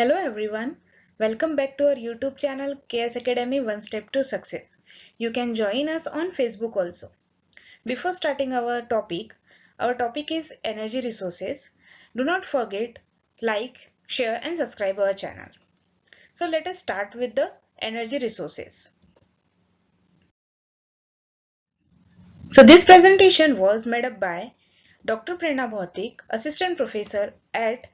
Hello everyone, welcome back to our YouTube channel KS Academy One Step to Success. You can join us on Facebook also. Before starting our topic is energy resources. Do not forget like, share and subscribe our channel. So let us start with the energy resources. So this presentation was made up by Dr. Prerna Bhautik, Assistant Professor at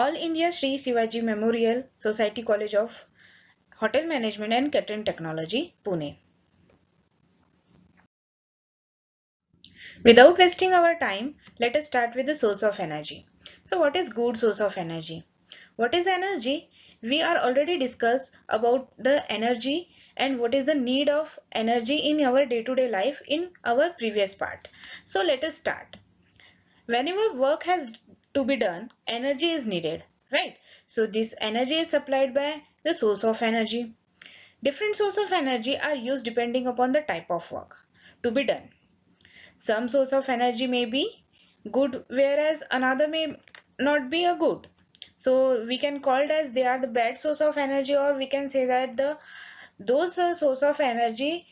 All India Sri Shivaji Memorial Society College of Hotel Management and Catering Technology, Pune. Without wasting our time, let us start with the source of energy. So what is good source of energy? What is energy? We are already discussed about the energy and what is the need of energy in our day-to-day life in our previous part. So let us start. Whenever work has to be done, energy is needed, right? So this energy is supplied by the source of energy. Different sources of energy are used depending upon the type of work to be done. Some source of energy may be good, whereas another may not be a good. So we can call it as they are the bad source of energy, or we can say that those source of energy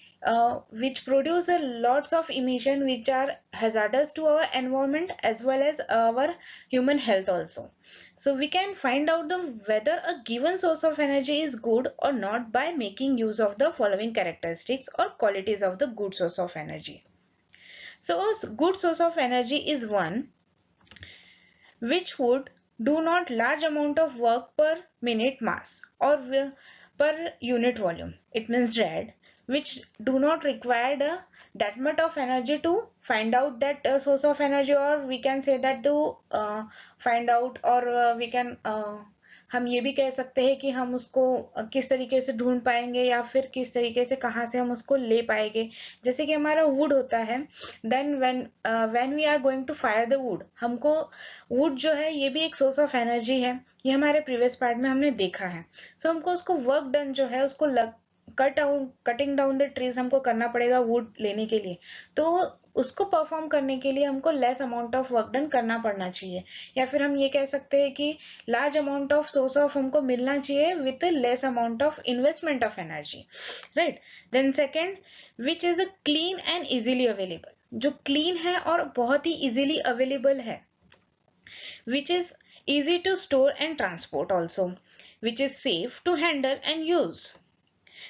which produce lots of emission which are hazardous to our environment as well as our human health also. So we can find out whether a given source of energy is good or not by making use of the following characteristics or qualities of the good source of energy. So a good source of energy is one which would do not large amount of work per minute mass or per unit volume. It means that which do not require that much of energy to find out that source of energy, or we can say that to find out, or we can हम ये भी कह सकते हैं कि हम उसको किस तरीके से ढूंढ पाएंगे या फिर किस तरीके से कहाँ से हम उसको ले पाएंगे. जैसे कि हमारा वुड होता है, then when we are going to fire the wood, हमको वुड जो है ये भी एक सोर्स ऑफ एनर्जी है. ये हमारे प्रीवियस पार्ट में हमने देखा है. सो हमको उसको वर्क डन जो है उसको कटिंग डाउन द ट्रीज हमको करना पड़ेगा वुड लेने के लिए. तो उसको परफॉर्म करने के लिए हमको less amount of work done करना पड़ना चाहिए. या फिर हम ये कह सकते हैं कि large amount of source of हमको मिलना चाहिए with less amount of investment of energy, right. Then second, which is a clean and easily available. जो क्लीन है और बहुत ही इजीली अवेलेबल है. Which is easy to store and transport also, which is safe to handle and use,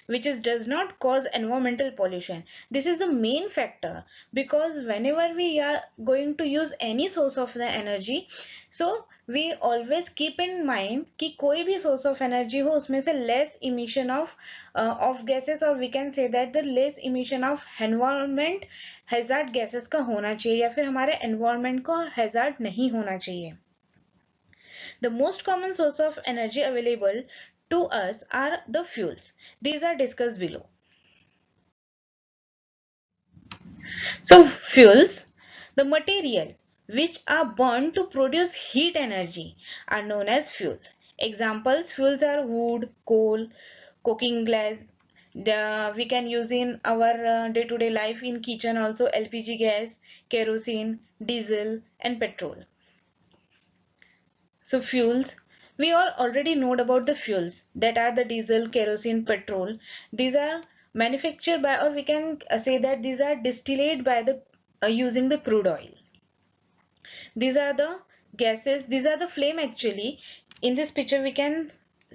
which is does not cause environmental pollution. This is the main factor, because whenever we are going to use any source of the energy, so we always keep in mind कि कोई भी source of energy हो उसमें से less emission of gases, or we can say that the less emission of environment hazard gases का होना चाहिए, या फिर हमारे environment को hazard नहीं होना चाहिए. The most common source of energy available to us are the fuels. These are discussed below. So fuels, the material which are burned to produce heat energy, are known as fuels. Examples, fuels are wood, coal, cooking gas. We can use in our day-to-day life in kitchen also LPG gas, kerosene, diesel and petrol. So fuels, we all already know about the fuels that are the diesel, kerosene, petrol. These are manufactured by, or we can say that these are distilled by the using the crude oil. These are the gases, these are the flame actually. In this picture we can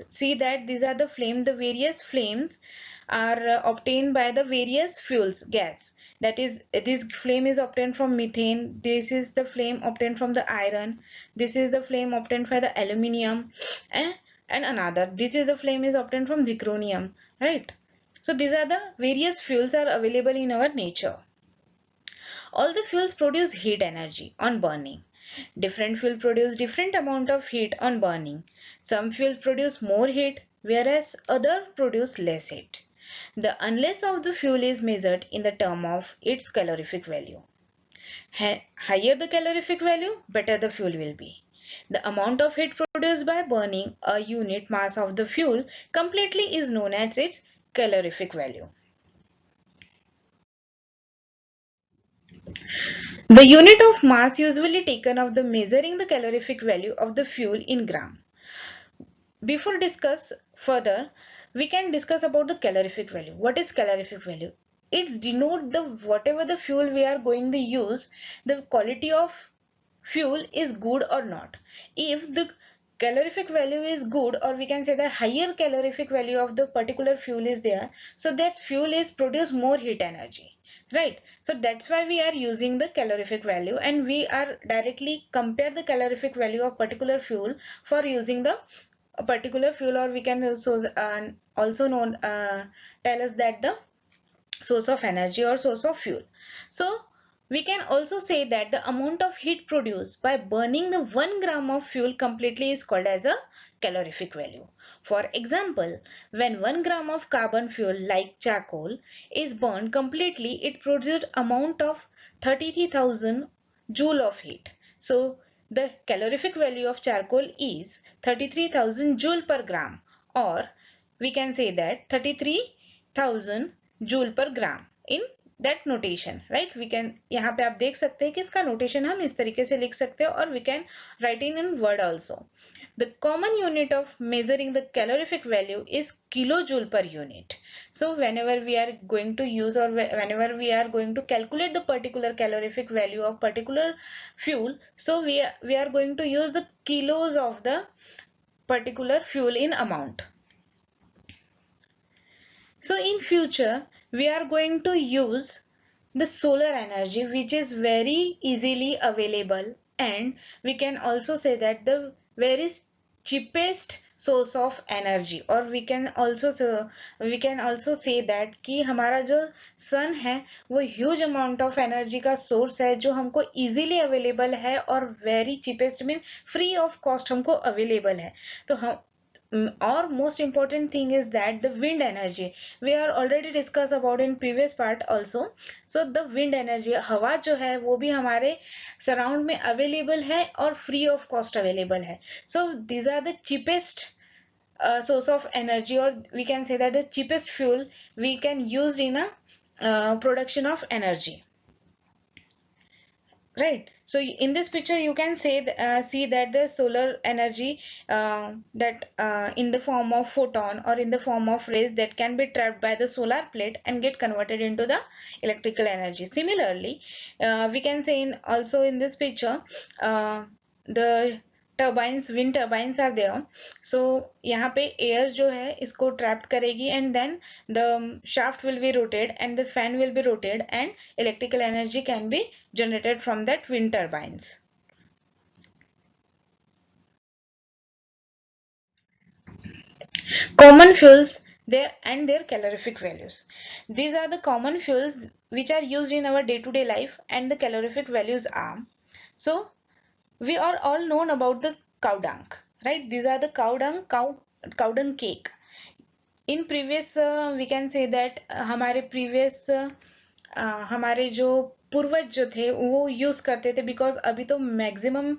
see that these are the flame. The various flames are obtained by the various fuels gas. That is, this flame is obtained from methane, this is the flame obtained from the iron, this is the flame obtained from the aluminium, and another, this is the flame is obtained from zirconium, right. So these are the various fuels are available in our nature. All the fuels produce heat energy on burning. Different fuel produce different amount of heat on burning. Some fuels produce more heat, whereas other produce less heat. The unless of the fuel is measured in the term of its calorific value. Higher the calorific value, better the fuel will be. The amount of heat produced by burning a unit mass of the fuel completely is known as its calorific value. The unit of mass usually taken of the measuring the calorific value of the fuel in gram. before discuss further, we can discuss about the calorific value. What is calorific value? It's denote the whatever the fuel we are going to use, the quality of fuel is good or not. If the calorific value is good, or we can say the higher calorific value of the particular fuel is there, so that fuel is produce more heat energy, right? So that's why we are using the calorific value, and we are directly compare the calorific value of particular fuel for using the a particular fuel, or we can also known tell us that the source of energy or source of fuel. So we can also say that the amount of heat produced by burning the 1 gram of fuel completely is called as a calorific value. For example, when 1 gram of carbon fuel like charcoal is burned completely, it produces amount of 33,000 joule of heat. So the calorific value of charcoal is 33,000 joule per gram, or we can say that 33,000 joule per gram in that notation, right? We can, यहाँ पे आप देख सकते हैं कि इसका notation हम इस तरीके से लिख सकते हैं, और we can write in word also. The common unit of measuring the calorific value is kilo joule per unit. So whenever we are going to use, or whenever we are going to calculate the particular calorific value of particular fuel, so we are going to use the kilos of the particular fuel in amount. So in future, we are going to use the solar energy, which is very easily available, and we can also say that the very cheapest source of energy, or we can also say that कि हमारा जो सन है वो huge amount of energy का source है, जो हमको easily available है और very cheapest mean free of cost हमको available है. तो हम or most important thing is that the wind energy we are already discussed about in previous part also. So the wind energy, हवा जो है वो भी हमारे सराउंड में अवेलेबल है और फ्री ऑफ कॉस्ट अवेलेबल है. So these are the cheapest source of energy, or we can say that the cheapest fuel we can use in a production of energy, right? So in this picture you can see that the solar energy that in the form of photon or in the form of rays that can be trapped by the solar plate and get converted into the electrical energy. Similarly, we can say also in this picture the turbines, wind turbines are there. So यहाँ पे air जो है इसको trapped करेगी, and then the shaft will be rotated and the fan will be rotated, and electrical energy can be generated from that wind turbines. Common fuels, their calorific values. These are the common fuels which are used in our day-to-day life, and the calorific values are, so we are all known about the cow dung, right? These are the cow dung cake. In previous we can say that हमारे previous हमारे जो पूर्वज जो थे वो use करते थे, because अभी तो maximum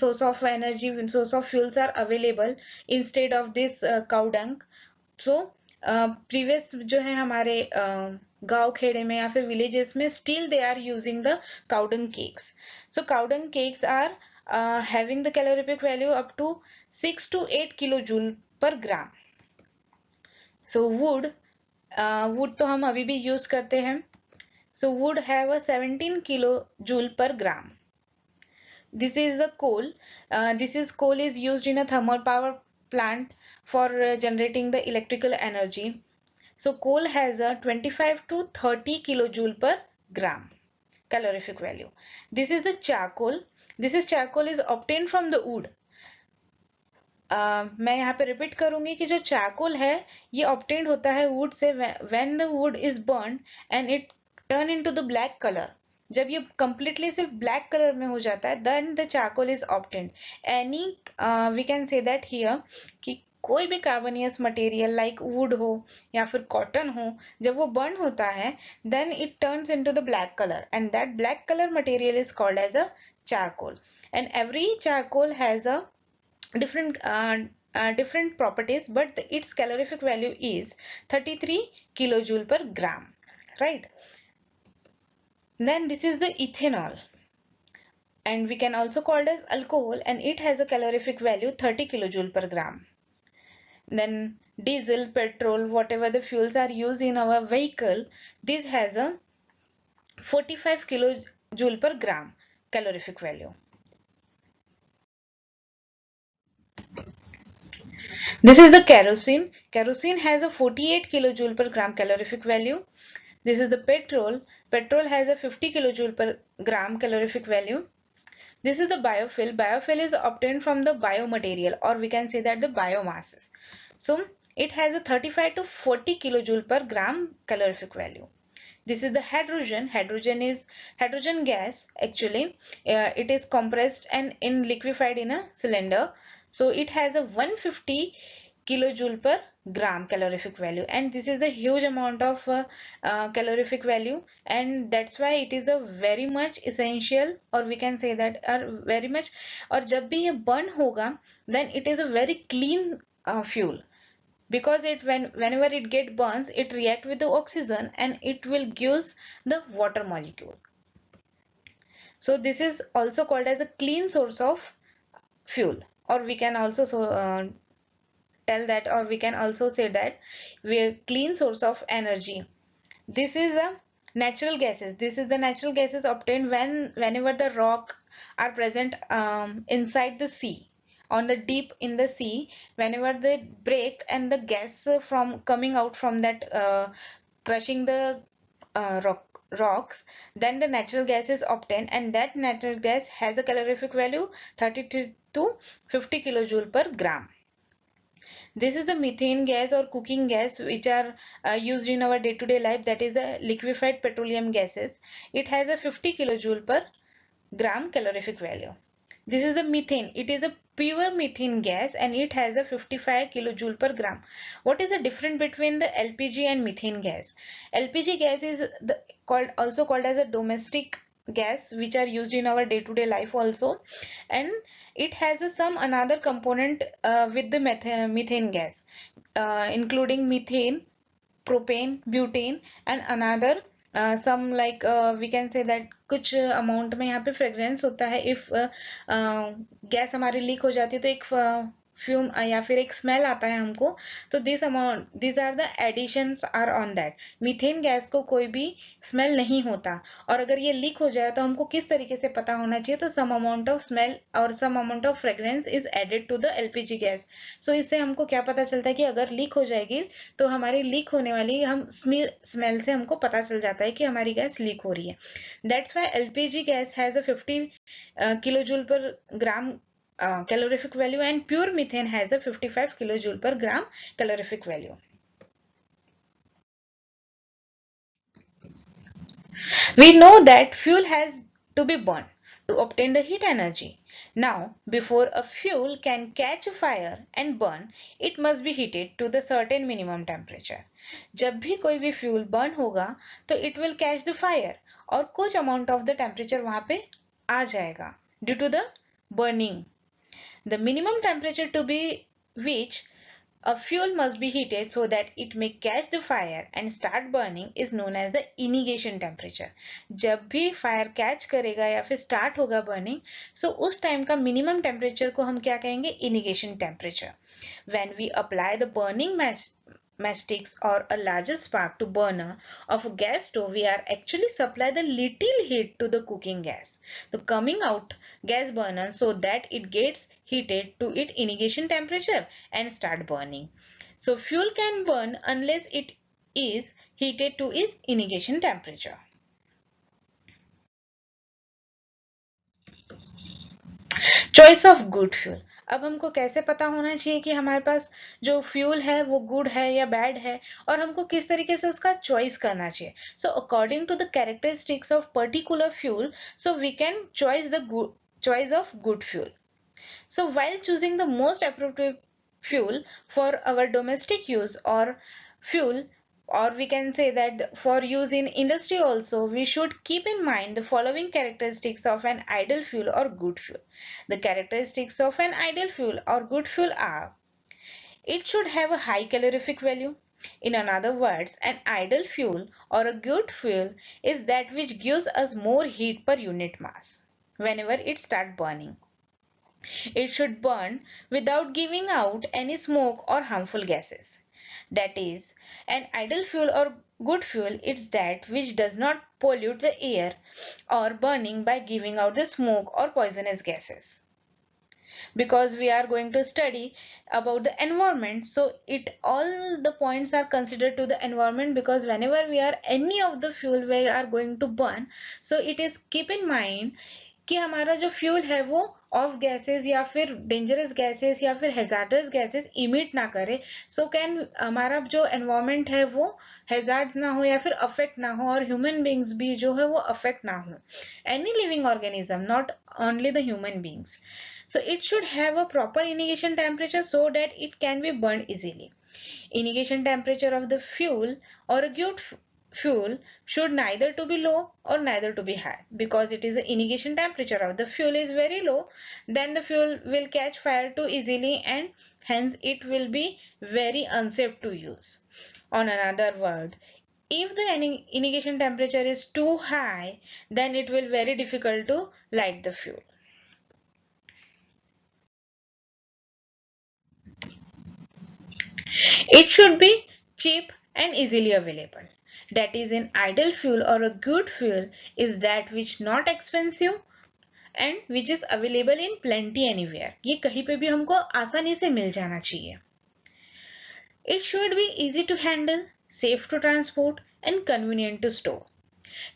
source of energy, source of fuels are available instead of this cow dung. So previous जो है हमारे गांव खेड़े में या फिर विलेजेस में still they are using the cow dung cakes. So cow dung cakes are having the calorific value up to 6 to 8 kilojoule per gram. So wood तो हम अभी भी यूज करते हैं. So would have a 17 kilojoule per gram. This is the coal. Coal is used in a thermal power plant for generating the electrical energy. So coal has a 25 to 30 kilojoule per gram calorific value. This is the charcoal. Charcoal is obtained from the wood. मैं यहाँ पे repeat करूंगी कि जो charcoal है ये obtained होता है would say. When the wood is burn and it turn into the black colour, जब ये कंप्लीटली सिर्फ ब्लैक कलर में हो जाता है, then the charcoal is obtained. Any we can say that here कि कोई भी कार्बनियस मटेरियल लाइक वुड हो या फिर कॉटन हो, जब वो बर्न होता है then it turns into the black colour, and that black colour material is called as a charcoal. And every charcoal has a different properties, but its calorific value is 33 kilojoule per gram, right? Then this is the ethanol, and we can also call it as alcohol, and it has a calorific value 30 kilojoule per gram. then diesel, petrol, whatever the fuels are used in our vehicle, this has a 45 kilojoule per gram calorific value. This is the kerosene. Kerosene has a 48 kilojoule per gram calorific value. This is the petrol. Petrol has a 50 kilojoule per gram calorific value. This is the biofuel. Biofuel is obtained from the biomaterial, or we can say that the biomasses. So it has a 35 to 40 kilojoule per gram calorific value. This is the hydrogen. Hydrogen is hydrogen gas. Actually, it is compressed and in liquefied in a cylinder. So it has a 150 kilojoule per gram calorific value, and this is the huge amount of calorific value, and that's why it is a very much essential, or we can say that are very much, और जब भी ये burn होगा then it is a very clean fuel, because whenever it get burns, it react with the oxygen and it will gives the water molecule. So this is also called as a clean source of fuel, or we can also tell that, or we can also say that we are clean source of energy. This is the natural gases. This is the natural gases obtained whenever the rock are present inside the sea, on the deep in the sea. Whenever they break and the gas from coming out from that crushing the rocks, then the natural gas is obtained, and that natural gas has a calorific value 32 to 50 kilojoule per gram. This is the methane gas or cooking gas, which are used in our day-to-day life. That is a liquefied petroleum gases. It has a 50 kilojoule per gram calorific value. This is the methane. It is a pure methane gas and it has a 55 kilojoule per gram. What is the difference between the LPG and methane gas? LPG gas is also called as a domestic gas, which are used in our day-to-day life also, and it has some another component with the methane gas, including methane, propane, butane, and another some like we can say that कुछ amount में यहाँ पे fragrance होता है. If gas हमारी leak हो जाती है तो एक फ्यूम या फिर एक स्मेल आता है हमको, तो this are the additions are on that. Methane gas को कोई भी स्मेल नहीं होता, और अगर ये लीक हो जाए तो हमको किस तरीके से पता होना चाहिए, तो सम अमाउंट ऑफ स्मेल और some amount of fragrance is added to the LPG gas. So इससे हमको क्या पता चलता है कि अगर लीक हो जाएगी तो हमारी लीक होने वाली हम स्मेल से हमको पता चल जाता है कि हमारी गैस लीक हो रही है. That's why LPG gas has a 50 kilojule per gram calorific value, and pure methane has a 55 kilojoule per gram calorific value. We know that fuel has to be burned to obtain the heat energy. Now, before a fuel can catch fire and burn, it must be heated to the certain minimum temperature. जब भी कोई भी fuel burn होगा तो it will catch the fire और कुछ amount of the temperature वहाँ पे आ जाएगा due to the burning. The minimum temperature to be which a fuel must be heated so that it may catch the fire and start burning is known as the initiation temperature. जब भी fire catch करेगा या फिर start होगा burning, so उस time का minimum temperature को हम क्या कहेंगे? Initiation temperature. When we apply the burning matchsticks or a larger spark to burner of a gas stove, we are actually supply the little heat to the cooking gas, the coming out gas burner, so that it gets heated to its initiation temperature and start burning. So fuel can burn unless it is heated to its initiation temperature. Choice of good fuel. अब हमको कैसे पता होना चाहिए कि हमारे पास जो fuel है वो गुड है या बैड है, और हमको किस तरीके से उसका चॉइस करना चाहिए. So according to the characteristics of particular fuel, so we can choice of good fuel. So while choosing the most appropriate fuel for our domestic use or fuel, or we can say that for use in industry also, we should keep in mind the following characteristics of an ideal fuel or good fuel. The characteristics of an ideal fuel or good fuel are: it should have a high calorific value. In other words, an ideal fuel or a good fuel is that which gives us more heat per unit mass whenever it starts burning. It should burn without giving out any smoke or harmful gases. That is, an ideal fuel or good fuel is that which does not pollute the air or burning by giving out the smoke or poisonous gases. Because we are going to study about the environment, so it all the points are considered to the environment, because whenever we are any of the fuel we are going to burn, so it is keep in mind कि हमारा जो fuel है वो of gases या फिर dangerous gases या फिर hazards gases emit ना करे, सो कैन हमारा जो एनवायरमेंट है वो हैजार्ड्स ना हो या फिर अफेक्ट ना हो, और ह्यूमन बींग्स भी जो है वो अफेक्ट ना हो, any living organism, not only the human beings. So it should have a proper initiation temperature so that it can be burned easily. Initiation temperature of the fuel or a good fuel should neither to be low or neither to be high, because it is the initiation temperature of the fuel is very low, then the fuel will catch fire too easily and hence it will be very unsafe to use. On another word, if the initiation temperature is too high, then it will very difficult to light the fuel. It should be cheap and easily available. That is, an ideal fuel or a good fuel is that which not expensive and which is available in plenty anywhere. ये कहीं पे भी हमको आसानी से मिल जाना चाहिए. It should be easy to handle, safe to transport and convenient to store.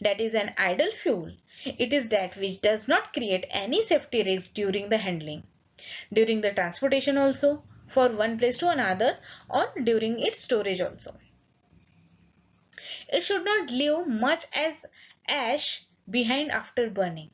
That is, an ideal fuel. It is that which does not create any safety risks during the handling, during the transportation also, for one place to another, or during its storage also. It should not leave much as ash behind after burning.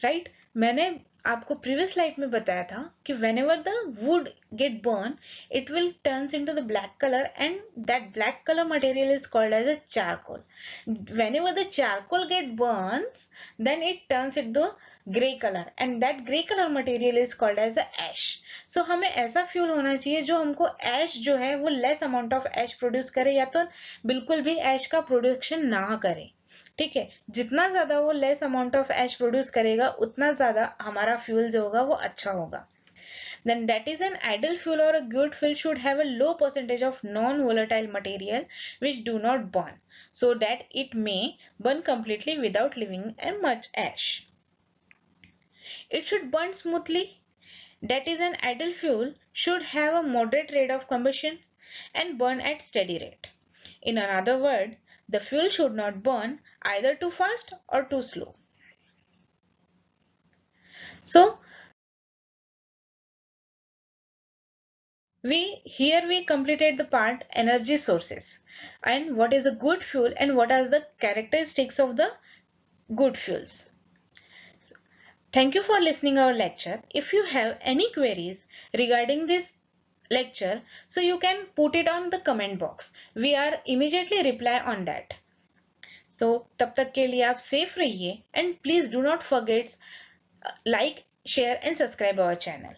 Right? मैंने आपको previous slide में बताया था कि whenever the wood get burned, it will turns into the black color, and that black color material is called as a charcoal. Whenever the charcoal get burns, then it turns into gray color, and that gray color material is called as a ash. So हमें ऐसा fuel होना चाहिए जो हमको ash जो है वो less amount of ash produce करे, या तो बिल्कुल भी ash का production ना करे. ठीक है, जितना ज्यादा वो less amount of ash produce करेगा उतना ज्यादा हमारा फ्यूल जो होगा वो अच्छा होगा. Then that is, an ideal fuel or a good fuel should have a low percentage of non-volatile material which do not burn, so that it may burn completely without leaving much ash. It should burn smoothly. That is, an ideal fuel should have a moderate rate of combustion and burn at steady rate. In another word, the fuel should not burn either too fast or too slow. So we completed the part energy sources and what is a good fuel and what are the characteristics of the good fuels. Thank you for listening our lecture. If you have any queries regarding this lecture, so you can put it on the comment box. We are immediately reply on that. So तब तक के लिए आप safe रहिए and please do not forget like, share and subscribe our channel.